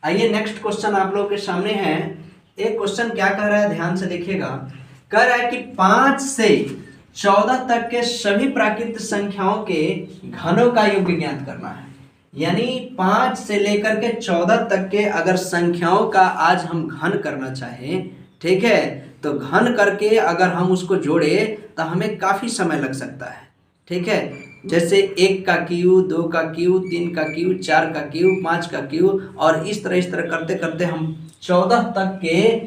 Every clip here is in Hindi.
आइए नेक्स्ट क्वेश्चन आप लोगों के सामने है। एक क्वेश्चन क्या कह रहा है, ध्यान से देखिएगा। कह रहा है कि 5 से 14 तक के सभी प्राकृत संख्याओं के घनों का योग ज्ञात करना है। यानी 5 से लेकर के 14 तक के अगर संख्याओं का आज हम घन करना चाहें, ठीक है, तो घन करके अगर हम उसको जोड़े तो हमें काफी समय लग सकता है। ठीक है, जैसे 1 का क्यू, 2 का क्यू, 3 का क्यू, 4 का क्यू, 5 का क्यू, और इस तरह करते करते हम 14 तक के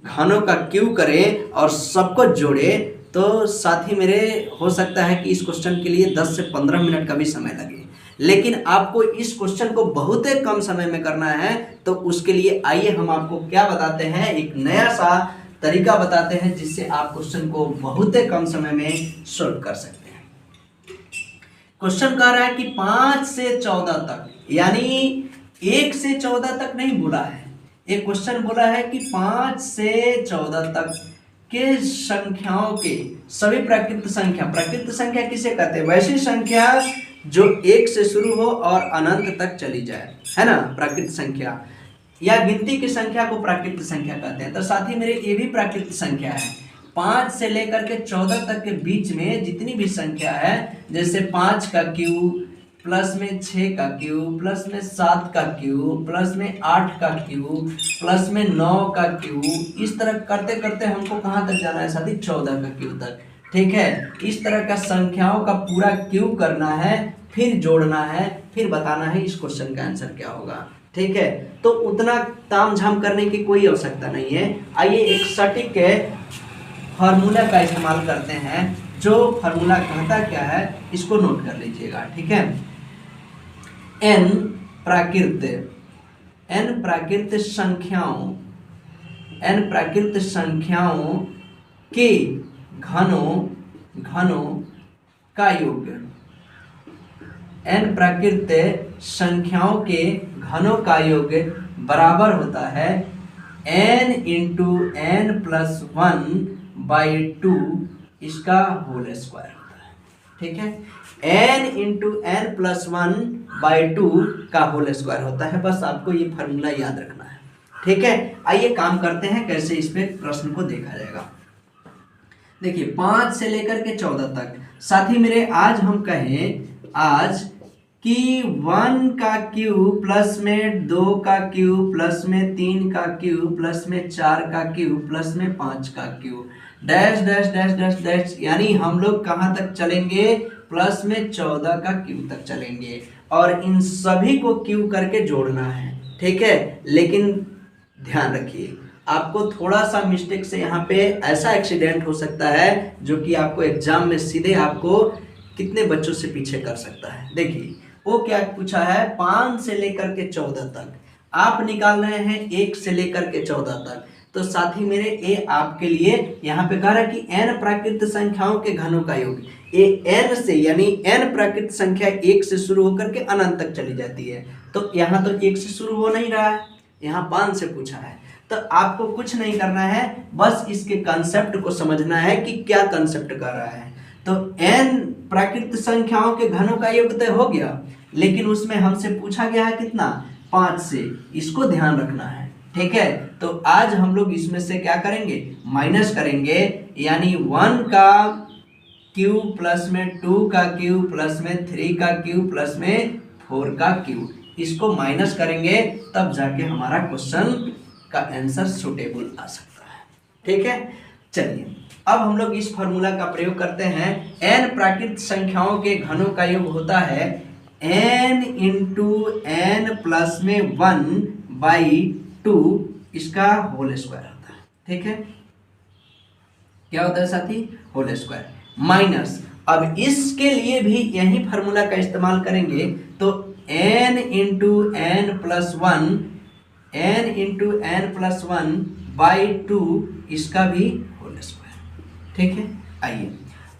घनों का क्यू करें और सबको जोड़े, तो साथी मेरे हो सकता है कि इस क्वेश्चन के लिए 10 से 15 मिनट का भी समय लगे। लेकिन आपको इस क्वेश्चन को बहुत ही कम समय में करना है, तो उसके लिए आइए हम आपको क्या बताते हैं, एक नया सा तरीका बताते हैं जिससे आप क्वेश्चन को बहुत ही कम समय में सॉल्व कर सकते हैं। क्वेश्चन कह रहा है कि 5 से 14 तक, यानी 1 से 14 तक नहीं बोला है, एक क्वेश्चन बोला है कि 5 से 14 तक के संख्याओं के सभी प्राकृत संख्या किसे कहते हैं? वैसी संख्या जो 1 से शुरू हो और अनंत तक चली जाए, है ना, प्राकृत संख्या या गिनती की संख्या को प्राकृत संख्या कहते हैं। तो साथी मेरे ये भी प्राकृत संख्या है। 5 से लेकर के 14 तक के बीच में जितनी भी संख्या है, जैसे 5 का क्यू प्लस में 6 का क्यू प्लस में 7 का क्यू प्लस में 8 का क्यू प्लस में 9 का क्यू, इस तरह करते करते हमको कहाँ तक जाना है साथी? 14 का क्यू तक। ठीक है, इस तरह का संख्याओं का पूरा क्यू करना है, फिर जोड़ना है, फिर बताना है इस क्वेश्चन का आंसर क्या होगा। ठीक है, तो उतना तामझाम करने की कोई आवश्यकता नहीं है। आइए एक सटीक फार्मूला का इस्तेमाल करते हैं। जो फार्मूला कहता क्या है इसको नोट कर लीजिएगा। ठीक है, n प्राकृत संख्याओं के घनों का योग, n प्राकृत संख्याओं के घनों का योग बराबर होता है n इंटू n प्लस 1/2 इसका होल स्क्वायर होता है। ठीक है, n इंटू n प्लस 1/2 का होल स्क्वायर होता है। बस आपको ये फार्मूला याद रखना है। ठीक है, आइए काम करते हैं कैसे इस पे प्रश्न को देखा जाएगा। देखिए 5 से लेकर के 14 तक, साथी मेरे आज हम कहें आज कि 1 का क्यू प्लस में 2 का क्यू प्लस में 3 का क्यू प्लस में 4 का क्यू प्लस में 5 का Q dash dash dash dash dash, यानी हम लोग कहाँ तक चलेंगे? प्लस में 14 का क्यू तक चलेंगे और इन सभी को क्यू करके जोड़ना है। ठीक है, लेकिन ध्यान रखिए आपको थोड़ा सा मिस्टेक से यहाँ पे ऐसा एक्सीडेंट हो सकता है जो कि आपको एग्जाम में सीधे आपको कितने बच्चों से पीछे कर सकता है। देखिए वो क्या पूछा है, 5 से लेकर के 14 तक आप निकाल रहे हैं 1 से लेकर के 14 तक, तो साथी मेरे ये आपके लिए यहाँ पे कह रहा है कि n प्राकृत संख्याओं के घनों का योग, ये n से यानी n प्राकृत संख्या 1 से शुरू होकर के अनंत तक चली जाती है, तो यहाँ तो 1 से शुरू हो नहीं रहा है, यहाँ 5 से पूछा है। तो आपको कुछ नहीं करना है, बस इसके कंसेप्ट को समझना है कि क्या कंसेप्ट कर रहा है। तो n प्राकृत संख्याओं के घनों का योग तो हो गया, लेकिन उसमें हमसे पूछा गया है कितना? 5 से, इसको ध्यान रखना है। ठीक है, तो आज हम लोग इसमें से क्या करेंगे? माइनस करेंगे, यानी 1 का क्यू प्लस में 2 का क्यू प्लस में 3 का क्यू प्लस में 4 का क्यू, इसको माइनस करेंगे, तब जाके हमारा क्वेश्चन का आंसर सुटेबल आ सकता है। ठीक है, चलिए अब हम लोग इस फॉर्मूला का प्रयोग करते हैं। n प्राकृत संख्याओं के घनों का योग होता है n इंटू n प्लस में 1/2 इसका होल स्क्वायर होता है। ठीक है, क्या होता है साथी? होल स्क्वायर माइनस, अब इसके लिए भी यही फार्मूला का इस्तेमाल करेंगे, तो n इंटू n प्लस 1/2 इसका भी होल स्क्वायर। ठीक है, आइए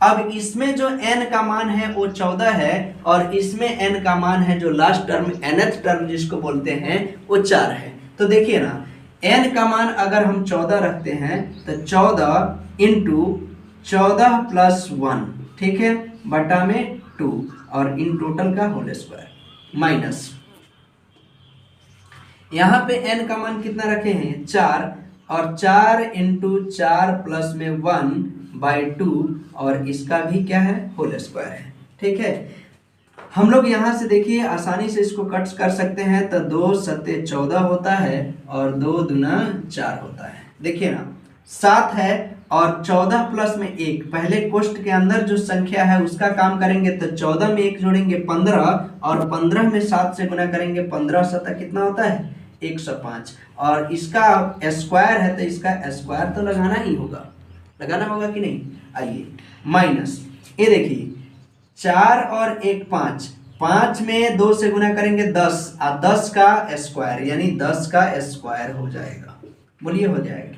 अब इसमें जो n का मान है वो 14 है और इसमें n का मान है जो लास्ट टर्म nth टर्म जिसको बोलते हैं वो 4 है। तो देखिए ना, n का मान अगर हम 14 रखते हैं तो 14 इंटू 14 प्लस 1, ठीक है, बटा में 2 और इन टोटल का होल स्क्वायर माइनस यहाँ पे n का मान कितना रखे हैं 4, और 4 इंटू 4 प्लस में 1/2, और इसका भी क्या है होल स्क्वायर है। ठीक है, हम लोग यहाँ से देखिए आसानी से इसको कट कर सकते हैं, तो 2 सत्ते 14 होता है और 2 दूना 4 होता है। देखिए ना 7 है और 14 प्लस में 1, पहले कोष्ठ के अंदर जो संख्या है उसका काम करेंगे, तो 14 में 1 जोड़ेंगे 15, और 15 में 7 से गुना करेंगे, 15 सत्ता कितना होता है 105, और इसका स्क्वायर है तो इसका स्क्वायर तो लगाना ही होगा, लगाना होगा कि नहीं। आइए माइनस, ये देखिए 4 और 1 5, 5 में 2 से गुना करेंगे 10, और 10 का स्क्वायर यानी 10 का स्क्वायर हो जाएगा। बोलिए हो जाएगा।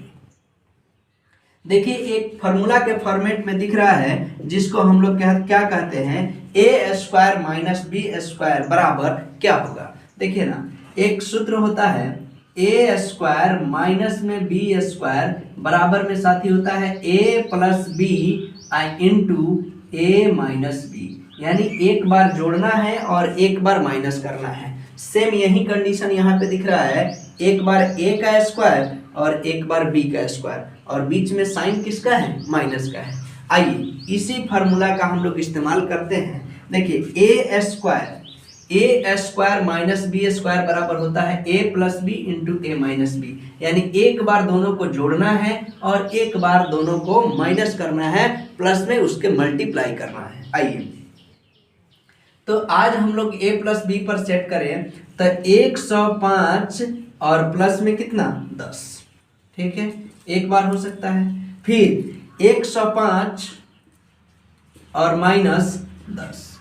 देखिए एक फार्मूला के फॉर्मेट में दिख रहा है, जिसको हम लोग क्या कहते हैं, ए स्क्वायर माइनस बी स्क्वायर बराबर क्या होगा। देखिए ना एक सूत्र होता है ए स्क्वायर माइनस में बी स्क्वायर बराबर में साथी होता है ए प्लस बी इंटू ए माइनस बी, यानी एक बार जोड़ना है और एक बार माइनस करना है। सेम यही कंडीशन यहाँ पे दिख रहा है, एक बार ए का स्क्वायर और एक बार बी का स्क्वायर, और बीच में साइन किसका है माइनस का है। आइए इसी फार्मूला का हम लोग इस्तेमाल करते हैं। देखिए ए स्क्वायर माइनस बी स्क्वायर बराबर होता है ए प्लस बी इंटू ए माइनस बी, यानी एक बार दोनों को जोड़ना है और एक बार दोनों को माइनस करना है, प्लस में उसके मल्टीप्लाई करना है। आइए तो आज हम लोग a प्लस बी पर सेट करें, तो 105 और प्लस में कितना 10, ठीक है एक बार हो सकता है, फिर 105 और माइनस 10,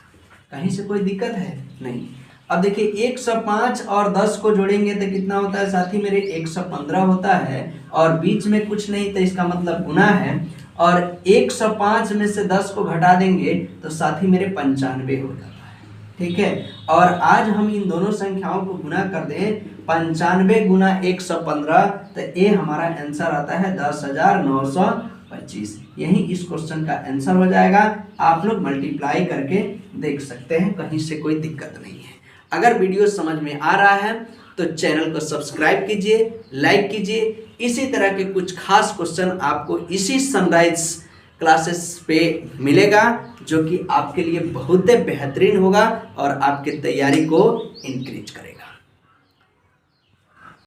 कहीं से कोई दिक्कत है नहीं। अब देखिए 105 और 10 को जोड़ेंगे तो कितना होता है साथी मेरे 115 होता है, और बीच में कुछ नहीं तो इसका मतलब गुना है, और 105 में से 10 को घटा देंगे तो साथी मेरे 95 हो जाता है। ठीक है, और आज हम इन दोनों संख्याओं को गुना कर दें, 95 गुना 115, तो ये हमारा आंसर आता है 10,925। यही इस क्वेश्चन का आंसर हो जाएगा। आप लोग मल्टीप्लाई करके देख सकते हैं, कहीं से कोई दिक्कत नहीं है। अगर वीडियो समझ में आ रहा है तो चैनल को सब्सक्राइब कीजिए, लाइक कीजिए। इसी तरह के कुछ खास क्वेश्चन आपको इसी सनराइज क्लासेस पे मिलेगा, जो कि आपके लिए बहुत बेहतरीन होगा और आपके तैयारी को इंक्रीज करेगा।